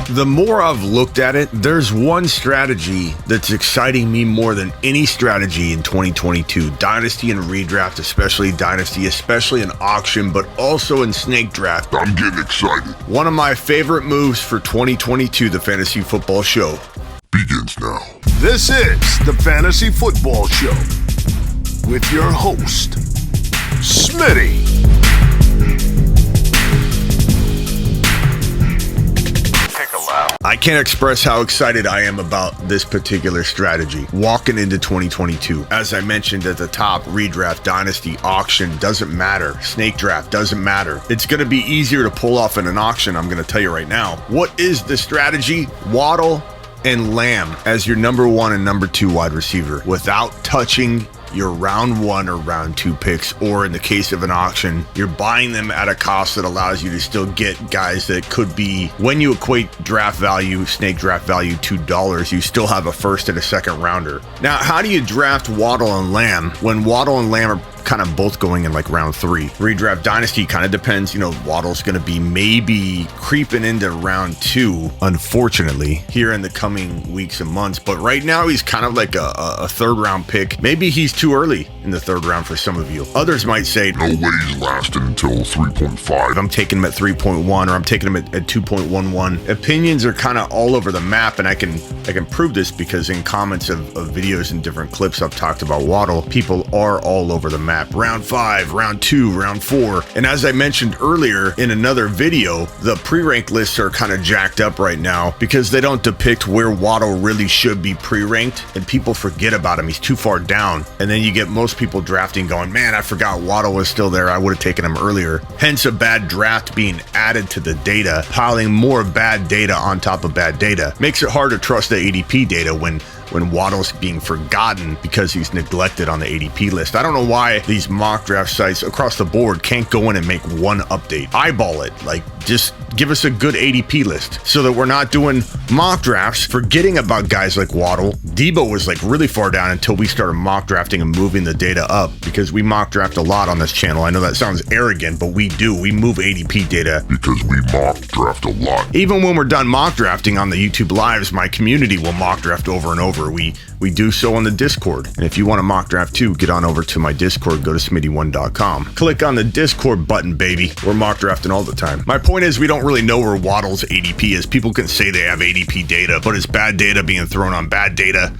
The more I've looked at it, there's one strategy that's exciting me more than any strategy in 2022. Dynasty and redraft, especially Dynasty, especially in auction, but also in snake draft. I'm getting excited. One of my favorite moves for 2022, the Fantasy Football Show, begins now. This is the Fantasy Football Show with your host, Smitty. I can't express how excited I am about this particular strategy walking into 2022. As I mentioned at the top, redraft, dynasty, auction doesn't matter. Snake draft doesn't matter. It's going to be easier to pull off in an auction, I'm going to tell you right now. What is the strategy? Waddle and Lamb as your number one and number two wide receiver without touching your round one or round two picks, or in the case of an auction, you're buying them at a cost that allows you to still get guys that could be, when you equate draft value, snake draft value, $2, you still have a first and a second rounder. Now, how do you draft Waddle and Lamb when Waddle and Lamb are kind of both going in like round three? Redraft dynasty kind of depends. Waddle's going to be maybe creeping into round two, unfortunately, here in the coming weeks and months. But right now, he's kind of like a third round pick. Maybe he's too early in the third round for some of you. Others might say, no way he's lasting until 3.5. I'm taking him at 3.1, or I'm taking him at 2.11. Opinions are kind of all over the map, and I can prove this because in comments of videos and different clips I've talked about Waddle, people are all over the map. Round 5, round 2, round 4. And as I mentioned earlier in another video, the pre-ranked lists are kind of jacked up right now because they don't depict where Waddle really should be pre-ranked, and people forget about him. He's too far down. And then you get most people drafting going, man, I forgot Waddle was still there. I would have taken him earlier. Hence a bad draft being added to the data, piling more bad data on top of bad data. Makes it hard to trust the ADP data when Waddle's being forgotten because he's neglected on the ADP list. I don't know why these mock draft sites across the board can't go in and make one update. Eyeball it. Just give us a good ADP list so that we're not doing mock drafts, forgetting about guys like Waddle. Debo was really far down until we started mock drafting and moving the data up, because we mock draft a lot on this channel. I know that sounds arrogant, but we do. We move ADP data because we mock draft a lot. Even when we're done mock drafting on the YouTube lives, my community will mock draft over and over. We do so on the Discord. And if you want to mock draft too, get on over to my Discord, go to smitty1.com. Click on the Discord button, baby. We're mock drafting all the time. My point is, we don't really know where Waddle's ADP is. People can say they have ADP data, but it's bad data being thrown on bad data.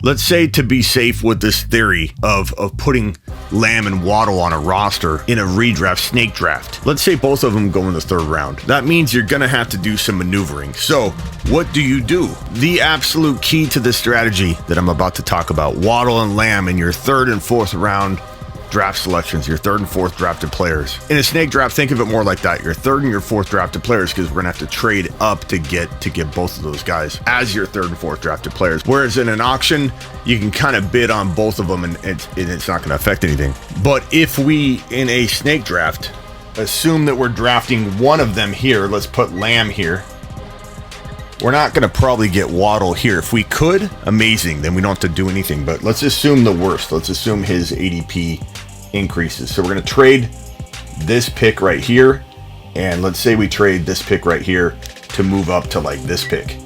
Let's say, to be safe with this theory of putting Lamb and Waddle on a roster in a redraft, snake draft. Let's say both of them go in the third round. That means you're going to have to do some maneuvering. So what do you do? The absolute key to this strategy that I'm about to talk about, Waddle and Lamb in your third and fourth round draft selections, your third and fourth drafted players. In a snake draft, think of it more like that. Your third and your fourth drafted players, because we're gonna have to trade up to get both of those guys as your third and fourth drafted players. Whereas in an auction, you can kind of bid on both of them and it's not gonna affect anything. But if we, in a snake draft, assume that we're drafting one of them here, let's put Lamb here. We're not going to probably get Waddle here. If we could, amazing. Then we don't have to do anything. But let's assume the worst. Let's assume his ADP increases. So we're going to trade this pick right here. And let's say we trade this pick right here to move up to this pick.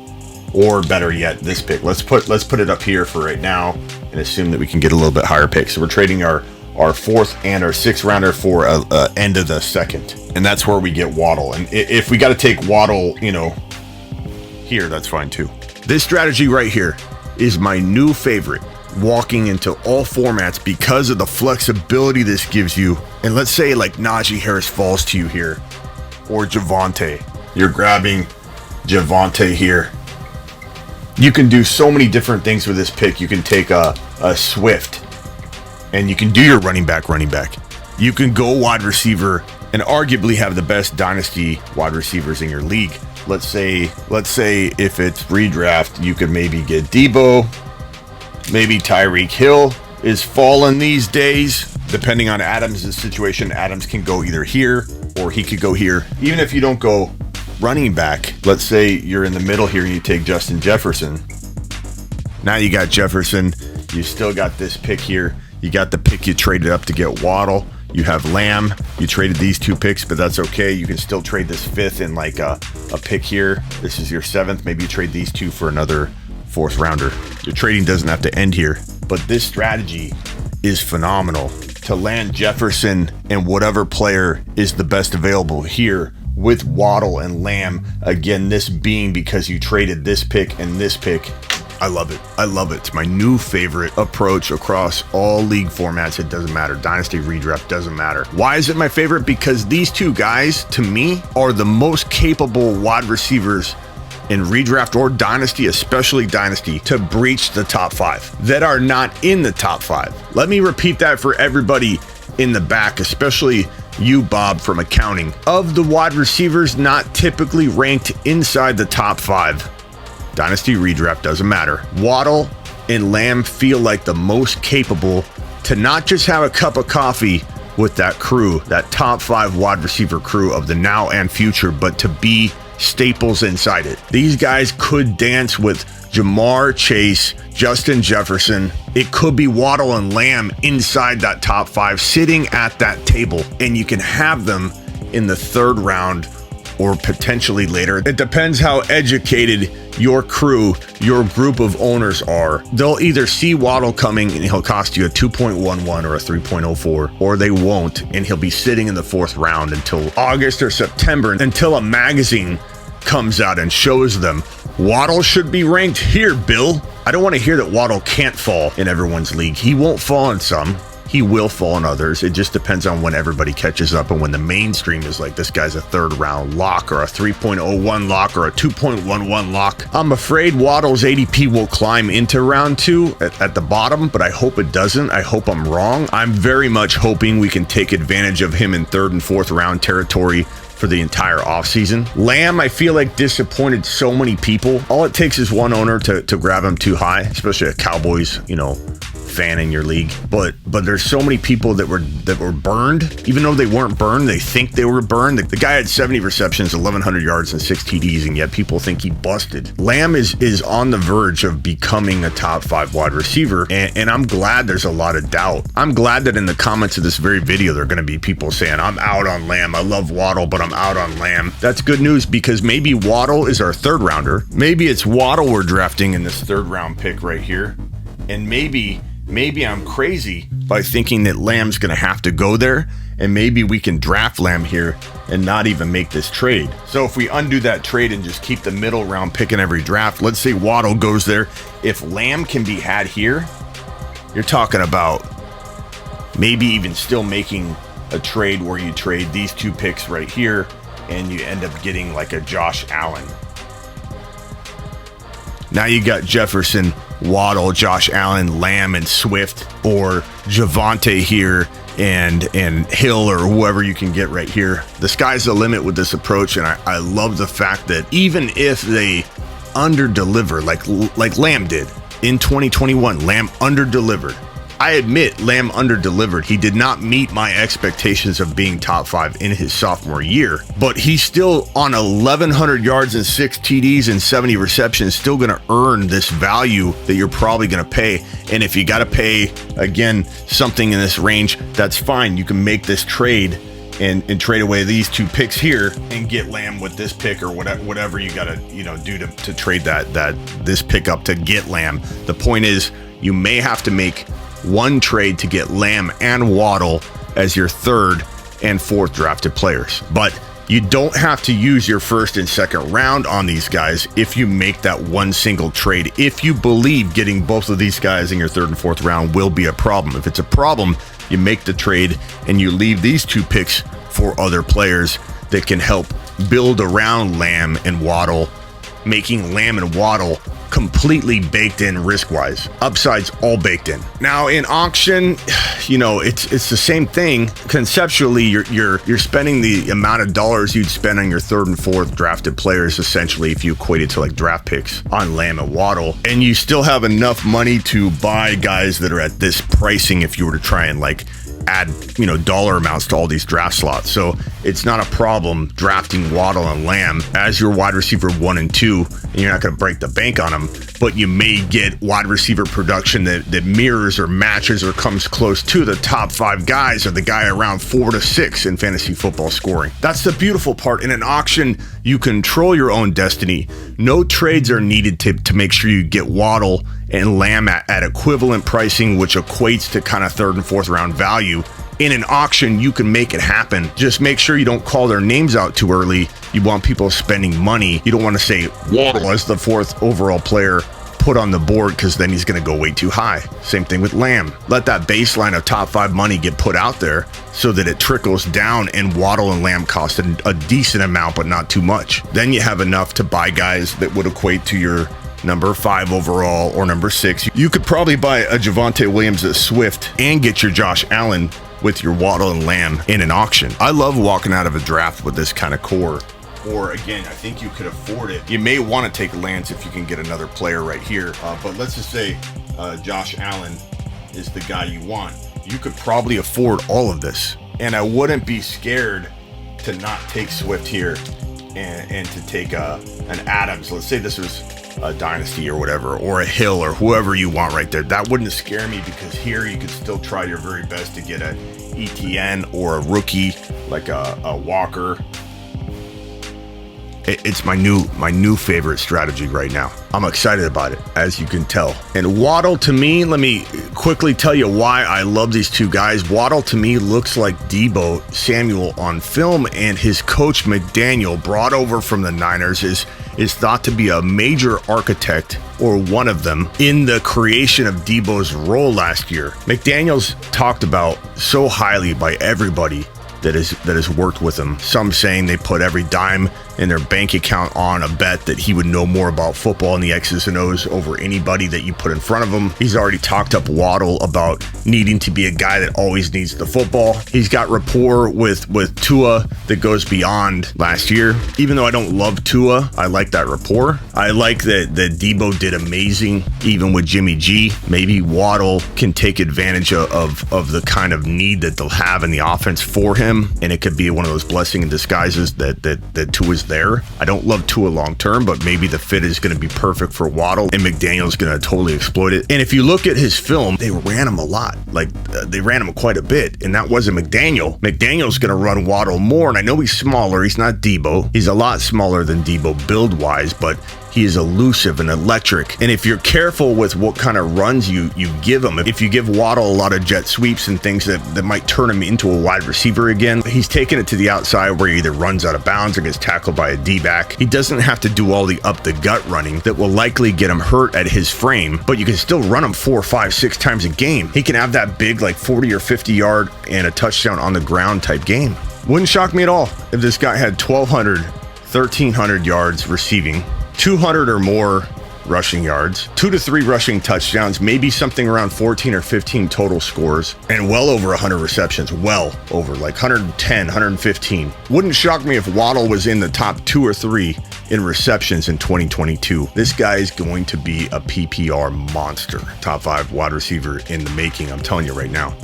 Or better yet, this pick. Let's put it up here for right now and assume that we can get a little bit higher pick. So we're trading our fourth and our sixth rounder for end of the second. And that's where we get Waddle. And if we got to take Waddle, here, that's fine too. This strategy right here is my new favorite, walking into all formats because of the flexibility this gives you. And let's say Najee Harris falls to you here, or Javonte. You're grabbing Javonte here. You can do so many different things with this pick. You can take a Swift, and you can do your running back. You can go wide receiver and arguably have the best dynasty wide receivers in your league. Let's say if it's redraft, you could maybe get Debo, maybe Tyreek Hill is falling these days. Depending on Adams' situation, Adams can go either here or he could go here. Even if you don't go running back, let's say you're in the middle here and you take Justin Jefferson. Now you got Jefferson, you still got this pick here. You got the pick you traded up to get Waddle. You have Lamb. You traded these 2 picks, but that's okay. You can still trade this 5th in like a pick here. This is your 7th. Maybe you trade these 2 for another 4th rounder. Your trading doesn't have to end here, but this strategy is phenomenal to land Jefferson and whatever player is the best available here with Waddle and Lamb. Again, this being because you traded this pick and this pick. I love it. I love it. It's my new favorite approach across all league formats. It doesn't matter. Dynasty, redraft, doesn't matter. Why is it my favorite? Because these 2 guys, to me, are the most capable wide receivers in redraft or dynasty, especially dynasty, to breach the top 5 that are not in the top 5. Let me repeat that for everybody in the back, especially you, Bob, from accounting. Of the wide receivers not typically ranked inside the top 5, dynasty, redraft, doesn't matter, Waddle and Lamb feel like the most capable to not just have a cup of coffee with that crew, that top 5 wide receiver crew of the now and future, but to be staples inside it. These guys could dance with Jamar Chase, Justin Jefferson. It could be Waddle and Lamb inside that top 5, sitting at that table, and you can have them in the 3rd round or potentially later. It depends how educated your crew, your group of owners are. They'll either see Waddle coming and he'll cost you a 2.11 or a 3.04, or they won't, and he'll be sitting in the 4th round until August or September, until a magazine comes out and shows them Waddle should be ranked here, Bill. I don't want to hear that Waddle can't fall in everyone's league. He won't fall in some. He will fall in others. It just depends on when everybody catches up and when the mainstream is like, this guy's a 3rd round lock or a 3.01 lock or a 2.11 lock. I'm afraid Waddle's ADP will climb into round 2 at the bottom, but I hope it doesn't. I hope I'm wrong. I'm very much hoping we can take advantage of him in 3rd and 4th round territory for the entire offseason. Lamb, I feel like, disappointed so many people. All it takes is one owner to grab him too high, especially a Cowboys, fan in your league. But there's so many people that were burned, even though they weren't burned. They think they were burned. The guy had 70 receptions, 1,100 yards, and 6 TDs, and yet people think he busted. Lamb is on the verge of becoming a top 5 wide receiver, and I'm glad there's a lot of doubt. I'm glad that in the comments of this very video, there are going to be people saying, I'm out on Lamb. I love Waddle, but I'm out on Lamb. That's good news, because maybe Waddle is our 3rd rounder. Maybe it's Waddle we're drafting in this 3rd round pick right here, and maybe I'm crazy by thinking that Lamb's going to have to go there, and maybe we can draft Lamb here and not even make this trade. So if we undo that trade and just keep the middle round pick in every draft, let's say Waddle goes there. If Lamb can be had here, you're talking about maybe even still making a trade where you trade these 2 picks right here and you end up getting like a Josh Allen. Now you got Jefferson, Waddle, Josh Allen, Lamb, and Swift, or Javonte here and Hill, or whoever you can get right here. The sky's the limit with this approach, and I love the fact that even if they under-deliver, like Lamb did in 2021, Lamb under-delivered. I admit Lamb under-delivered. He did not meet my expectations of being top 5 in his sophomore year, but he's still on 1,100 yards and 6 TDs and 70 receptions, still going to earn this value that you're probably going to pay. And if you got to pay, again, something in this range, that's fine. You can make this trade and trade away these 2 picks here and get Lamb with this pick, or whatever you got to do to trade this pick up to get Lamb. The point is, you may have to make one trade to get Lamb and Waddle as your 3rd and 4th drafted players. But you don't have to use your 1st and 2nd round on these guys if you make that one single trade. If you believe getting both of these guys in your 3rd and 4th round will be a problem. If it's a problem, you make the trade and you leave these 2 picks for other players that can help build around Lamb and Waddle, making Lamb and Waddle completely baked in risk-wise. Upside's all baked in. Now in auction, it's the same thing. Conceptually, you're spending the amount of dollars you'd spend on your 3rd and 4th drafted players, essentially, if you equate it to like draft picks on Lamb and Waddle, and you still have enough money to buy guys that are at this pricing if you were to try and like add, dollar amounts to all these draft slots. So it's not a problem drafting Waddle and Lamb as your wide receiver 1 and 2, and you're not going to break the bank on them, but you may get wide receiver production that mirrors or matches or comes close to the top 5 guys or the guy around 4 to 6 in fantasy football scoring. That's the beautiful part. In an auction, you control your own destiny. No trades are needed to make sure you get Waddle and Lamb at equivalent pricing, which equates to kind of 3rd and 4th round value. In an auction, you can make it happen. Just make sure you don't call their names out too early. You want people spending money. You don't want to say Waddle as the 4th overall player put on the board, because then he's going to go way too high. Same thing with Lamb. Let that baseline of top 5 money get put out there so that it trickles down, and Waddle and Lamb cost a decent amount, but not too much. Then you have enough to buy guys that would equate to your number 5 overall or number 6. You could probably buy a Javonte Williams at Swift and get your Josh Allen with your Waddle and Lamb in an auction. I love walking out of a draft with this kind of core. Or again, I think you could afford it. You may want to take Lance if you can get another player right here. But let's just say Josh Allen is the guy you want. You could probably afford all of this. And I wouldn't be scared to not take Swift here and to take an Adams. Let's say this was a Dynasty or whatever, or a Hill or whoever you want right there. That wouldn't scare me, because here you could still try your very best to get an ETN or a rookie like a Walker. It's my new favorite strategy right now. I'm excited about it, as you can tell. And Waddle, to me, let me quickly tell you why I love these two guys. Waddle, to me, looks like Deebo Samuel on film, and his coach McDaniel, brought over from the Niners, is thought to be a major architect, or one of them, in the creation of Deebo's role last year. McDaniel's talked about so highly by everybody that has worked with him. Some saying they put every dime in their bank account on a bet that he would know more about football and the X's and O's over anybody that you put in front of him. He's already talked up Waddle about needing to be a guy that always needs the football. He's got rapport with Tua that goes beyond last year. Even though I don't love Tua, I like that rapport. I like that Deebo did amazing even with Jimmy G. Maybe Waddle can take advantage of the kind of need that they'll have in the offense for him, and it could be one of those blessing in disguises that Tua's there. I don't love Tua long term, but maybe the fit is going to be perfect for Waddle, and McDaniel's going to totally exploit it. And if you look at his film, they ran him a lot. They ran him quite a bit, and that wasn't McDaniel. McDaniel's going to run Waddle more, and I know he's smaller. He's not Deebo. He's a lot smaller than Deebo build-wise, but he is elusive and electric. And if you're careful with what kind of runs you give him, if you give Waddle a lot of jet sweeps and things that might turn him into a wide receiver again, he's taking it to the outside where he either runs out of bounds or gets tackled by a D-back. He doesn't have to do all the up-the-gut running that will likely get him hurt at his frame, but you can still run him 4, 5, 6 times a game. He can have that big 40 or 50 yard and a touchdown on the ground type game. Wouldn't shock me at all if this guy had 1,200, 1,300 yards receiving, 200 or more rushing yards, 2 to 3 rushing touchdowns, maybe something around 14 or 15 total scores, and well over 100 receptions, well over 110, 115. Wouldn't shock me if Waddle was in the top 2 or 3 in receptions in 2022. This guy is going to be a PPR monster. Top 5 wide receiver in the making, I'm telling you right now.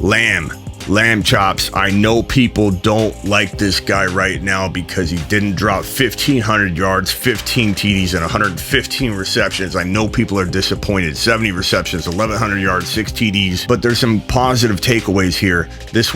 Lamb chops. I know people don't like this guy right now because he didn't drop 1,500 yards, 15 TDs, and 115 receptions. I know people are disappointed. 70 receptions, 1,100 yards, 6 TDs. But there's some positive takeaways here. This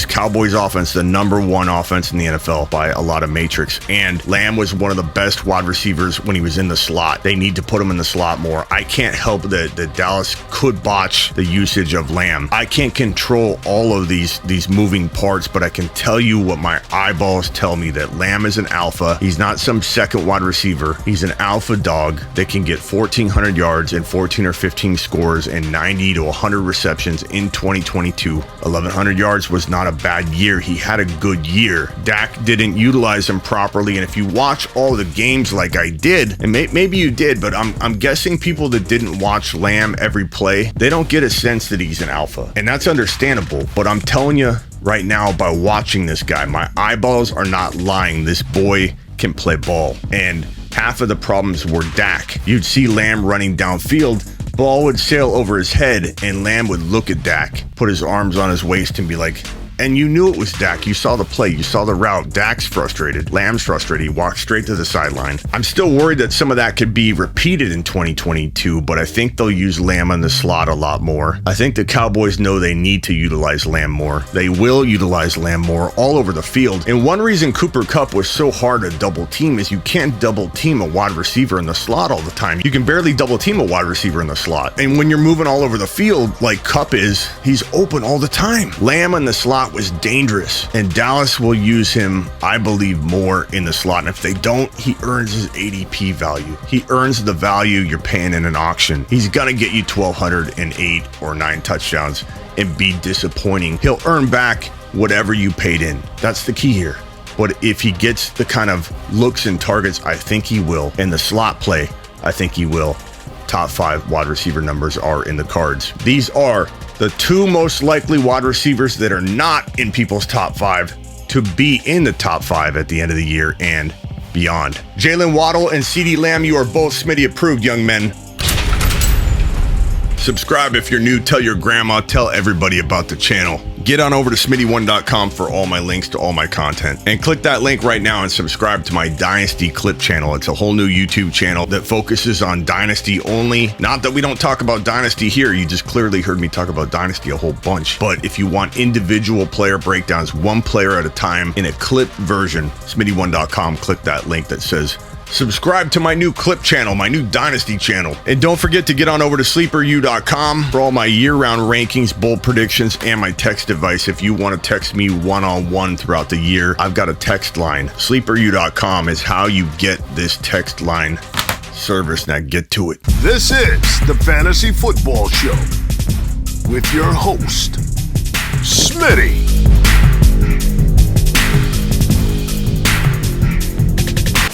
Cowboys offense, the number 1 offense in the NFL by a lot of matrix. And Lamb was one of the best wide receivers when he was in the slot. They need to put him in the slot more. I can't help that Dallas could botch the usage of Lamb. I can't control all of these moving parts, but I can tell you what my eyeballs tell me, that Lamb is an alpha. He's not some second wide receiver. He's an alpha dog that can get 1,400 yards and 14 or 15 scores and 90 to 100 receptions in 2022. 1,100 yards was not a bad year. He had a good year. Dak didn't utilize him properly, and if you watch all the games like I did, and maybe you did, but I'm guessing people that didn't watch Lamb every play, they don't get a sense that he's an alpha, and that's understandable. But I'm telling you right now, by watching this guy, my eyeballs are not lying. This boy can play ball. And half of the problems were Dak. You'd see Lamb running downfield, ball would sail over his head and Lamb would look at Dak, put his arms on his waist and be like, and you knew it was Dak. You saw the play. You saw the route. Dak's frustrated. Lamb's frustrated. He walked straight to the sideline. I'm still worried that some of that could be repeated in 2022, but I think they'll use Lamb in the slot a lot more. I think the Cowboys know they need to utilize Lamb more. They will utilize Lamb more all over the field. And one reason Cooper Kupp was so hard to double team is you can't double team a wide receiver in the slot all the time. You can barely double team a wide receiver in the slot. And when you're moving all over the field like Kupp is, he's open all the time. Lamb in the slot was dangerous, and Dallas will use him, I believe, more in the slot. And if they don't, he earns his ADP value. He earns the value you're paying in an auction. He's gonna get you 1,208 or 9 touchdowns and be disappointing. He'll earn back whatever you paid in. That's the key here. But if he gets the kind of looks and targets, I think he will. And the slot play, I think he will. Top 5 wide receiver numbers are in the cards. These are the 2 most likely wide receivers that are not in people's top 5 to be in the top 5 at the end of the year and beyond. Jaylen Waddle and CeeDee Lamb, you are both Smitty approved, young men. Subscribe if you're new, tell your grandma, tell everybody about the channel. Get on over to Smitty1.com for all my links to all my content. And click that link right now and subscribe to my Dynasty Clip channel. It's a whole new YouTube channel that focuses on Dynasty only. Not that we don't talk about Dynasty here. You just clearly heard me talk about Dynasty a whole bunch. But if you want individual player breakdowns, one player at a time in a clip version, Smitty1.com, click that link that says subscribe to my new clip channel, my new Dynasty channel. And don't forget to get on over to sleeperu.com for all my year-round rankings, bold predictions, and my text device. If you want to text me one-on-one throughout the year, I've got a text line. Sleeperu.com is how you get this text line service. Now get to it. This is the Fantasy Football Show with your host, Smitty.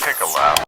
Take a lap.